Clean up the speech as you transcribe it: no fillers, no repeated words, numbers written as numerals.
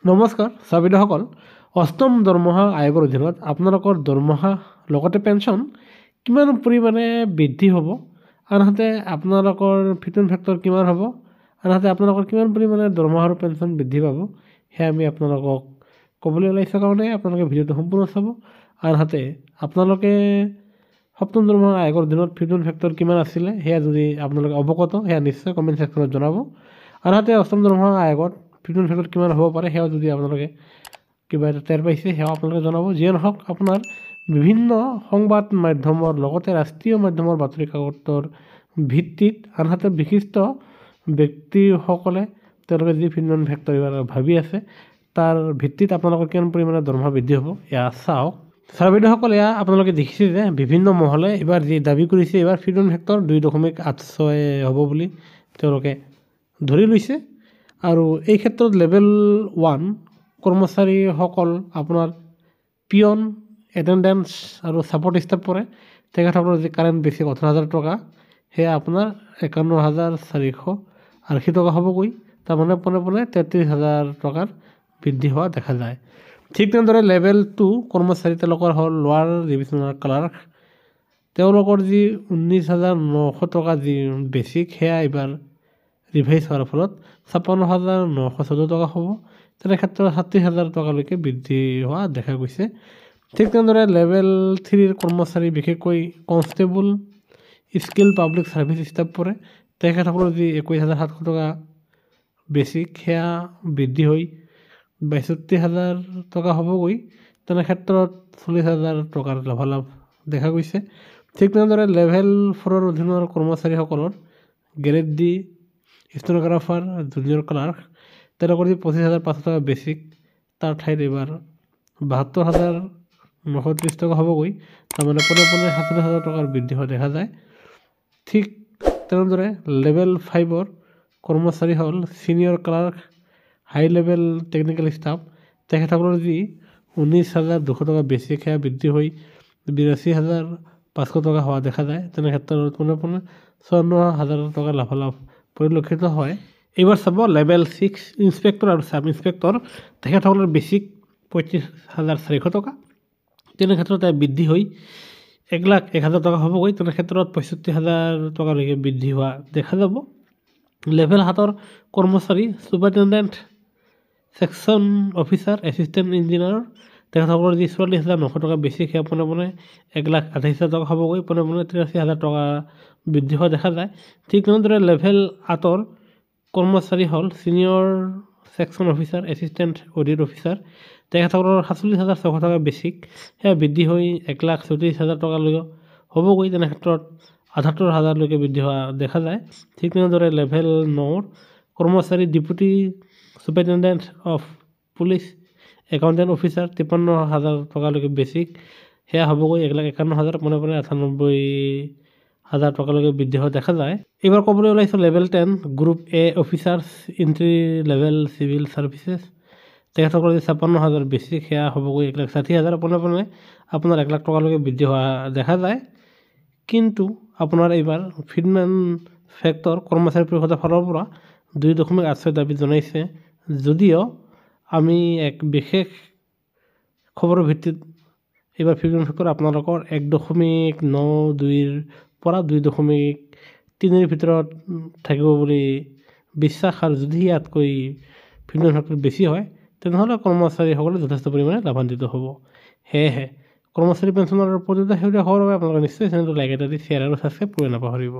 নমস্কাৰ চাবিদাসকল অষ্টম দৰমহা আয়োগৰ অধীনত আপোনালোকৰ দৰমহা লগতে পেঞ্চন কিমান পৰিমাণে বৃদ্ধি হ'ব আনহাতে আপোনালোকৰ ফিটমেণ্ট ফেক্টৰ কিমান হ'ব আনহাতে আপোনালোকৰ কিমান পৰিমাণে দৰমহা আৰু পেঞ্চন বৃদ্ধি পাব সেয়া আমি আপোনালোকক ক'বলৈ ওলাইছোঁ কাৰণে আপোনালোকে ভিডিঅ'টো সম্পূৰ্ণ চাব আনহাতে আপোনালোকে সপ্তম দৰমহা আয়োগৰ অধীনত ফিটমেণ্ট ফেক্টৰ কিমান আছিলে সেয়া যদি আপোনালোকে অৱগত সেয়া নিশ্চয় কমেণ্ট ছেকশ্যনত জনাব আনহাতে অষ্টম দৰমহা আয়োগত ফিটমেণ্ট ফেক্টৰ কিমান হ'ব পাৰে সেয়াও যদি আপোনালোকে কিবা এটা টেৰ পাইছে সেয়াও আপোনালোকে জনাব যিয়ে নহওক আপোনাৰ বিভিন্ন সংবাদ মাধ্যমৰ লগতে ৰাষ্ট্ৰীয় মাধ্যমৰ বাতৰি কাকতৰ ভিত্তিত আনহাতে বিশিষ্ট ব্যক্তিসকলে তেওঁলোকে যি ফিটমেণ্ট ফেক্টৰ ভাবি আছে তাৰ ভিত্তিত আপোনালোকৰ কিমান পৰিমাণে দৰমহা বৃদ্ধি হ'ব এয়া চাওক চাৰ্ভেদাৰসকল এয়া আপোনালোকে দেখিছে যে বিভিন্ন মহলে এইবাৰ যি দাবী কৰিছে এইবাৰ ফিটমেণ্ট ফেক্টৰ 2.86 হ'ব বুলি তেওঁলোকে ধৰি লৈছে আৰু এই ক্ষেত্ৰত লেভেল 1 কৰ্মচাৰীসকল আপোনাৰ পিয়ন এটেণ্ডেঞ্চ আৰু ছাপৰ্ট ষ্টাফ পৰে তেখেতসকলৰ যি কাৰেণ্ট বেছিক 18,000 টকা সেয়া আপোনাৰ 51,480 টকা হ'বগৈ তাৰমানে পোনে পোনে 33,000 টকাৰ বৃদ্ধি হোৱা দেখা যায় ঠিক তেনেদৰে লেভেল 2 কৰ্মচাৰী তেওঁলোকৰ হ'ল লোৱাৰ ডিভিজনেল ক্লাৰ্ক তেওঁলোকৰ যি 19,900 টকা যি বেছিক সেয়া এইবাৰ ৰিভাইজ হোৱাৰ ফলত 56,914 টকা হ'ব তেনে ক্ষেত্ৰত 60,000 টকালৈকে বৃদ্ধি হোৱা দেখা গৈছে ঠিক তেনেদৰে লেভেল 3ৰ কৰ্মচাৰী বিশেষকৈ constable skill public service staff পৰে তেখেতসকলৰ যি 21,700 টকা বেছিক সেয়া বৃদ্ধি হৈ 62,000 টকা হ'বগৈ তেনে ক্ষেত্ৰত 40,000 টকাৰ লাভালাভ দেখা গৈছে ঠিক তেনেদৰে লেভেল 4ৰ অধীনৰ কৰ্মচাৰীসকলৰ grade D stenographer junior clerk তেওঁলোকৰ যি 25,500 টকা বেছিক তাৰ ঠাইত এইবাৰ 72,930 টকা হ'বগৈ তাৰমানে পোনে পোনে 70,000 টকাৰ বৃদ্ধি হোৱা দেখা যায় ঠিক তেনেদৰে লেভেল 5ৰ কৰ্মচাৰী হ'ল ছিনিয়ৰ ক্লাৰ্ক হাই লেভেল টেকনিকেল ষ্টাফ তেখেতসকলৰ যি 19,200 টকা বেছিক সেয়া বৃদ্ধি হৈ 82,500 টকা হোৱা দেখা যায় তেনে ক্ষেত্ৰত পোনে পোনে 54,000 টকা লাভালাভ পৰিলক্ষিত হয় এইবাৰ চাব লেভেল 6 ইনস্পেক্টৰ আৰু ছাব ইনস্পেক্টৰ তেখেতসকলৰ বেছিক 35,400 টকা তেনে ক্ষেত্ৰত বৃদ্ধি হৈ 1,01,000 টকা হ'বগৈ তেনে ক্ষেত্ৰত 65,000 টকালৈকে বৃদ্ধি হোৱা দেখা যাব লেভেল 7ৰ কৰ্মচাৰী superintendent section officer assistant engineer তেখেতসকলৰ যি 44,900 টকা বেছিক সেয়া পোনে পোনে 1,28,000 টকা হ'বগৈ পোনে পোনে 83,000 টকা বৃদ্ধি হোৱা দেখা যায় ঠিক তেনেদৰে লেভেল 8ৰ কৰ্মচাৰী হ'ল senior section officer assistant audit officer তেখেতসকলৰ 47,600 টকা বেছিক সেয়া বৃদ্ধি হৈ 1,34,000 টকালৈকে হ'বগৈ তেনে ক্ষেত্ৰত 78,000লৈকে বৃদ্ধি হোৱা দেখা যায় ঠিক তেনেদৰে লেভেল 9ৰ কৰ্মচাৰী deputy superintendent of police accountant officer 53,000 টকালৈকে বেছিক সেয়া হ'বগৈ 1,51,000 পোনে পোনে 98,000 টকালৈকে বৃদ্ধি হোৱা দেখা যায় এইবাৰ ক'বলৈ ওলাইছোঁ লেভেল 10 গ্ৰুপ এ officers entry level civil services তেখেতসকলৰ যি 56,000 বেছিক সেয়া হ'বগৈ 1,60,000 পোনে পোনে আপোনাৰ 1,00,000 টকালৈকে বৃদ্ধি হোৱা দেখা যায় কিন্তু আপোনাৰ এইবাৰ ফিটমেণ্ট ফেক্টৰ কৰ্মচাৰী পৰিষদৰ ফালৰ পৰা 2.86 দাবী জনাইছে যদিও আমি এক বিশেষ খবৰৰ ভিত্তিত এইবাৰ ফিটমেণ্ট ফেক্টৰ আপোনালোকৰ 1.92ৰ পৰা 2.3ৰ ভিতৰত থাকিব বুলি বিশ্বাস আৰু যদি ইয়াতকৈ ফিটমেণ্ট ফেক্টৰ বেছি হয় তেনেহ'লে কৰ্মচাৰীসকলে যথেষ্ট পৰিমাণে লাভান্বিত হ'ব সেয়েহে কৰ্মচাৰী পেঞ্চনৰ প্ৰতিটো সেউজীয়া খবৰৰ বাবে আপোনালোকে নিশ্চয় চেনেলটো লাইক এটা দি শ্বেয়াৰ আৰু ছাবস্ক্ৰাইব কৰি নাপাহৰিব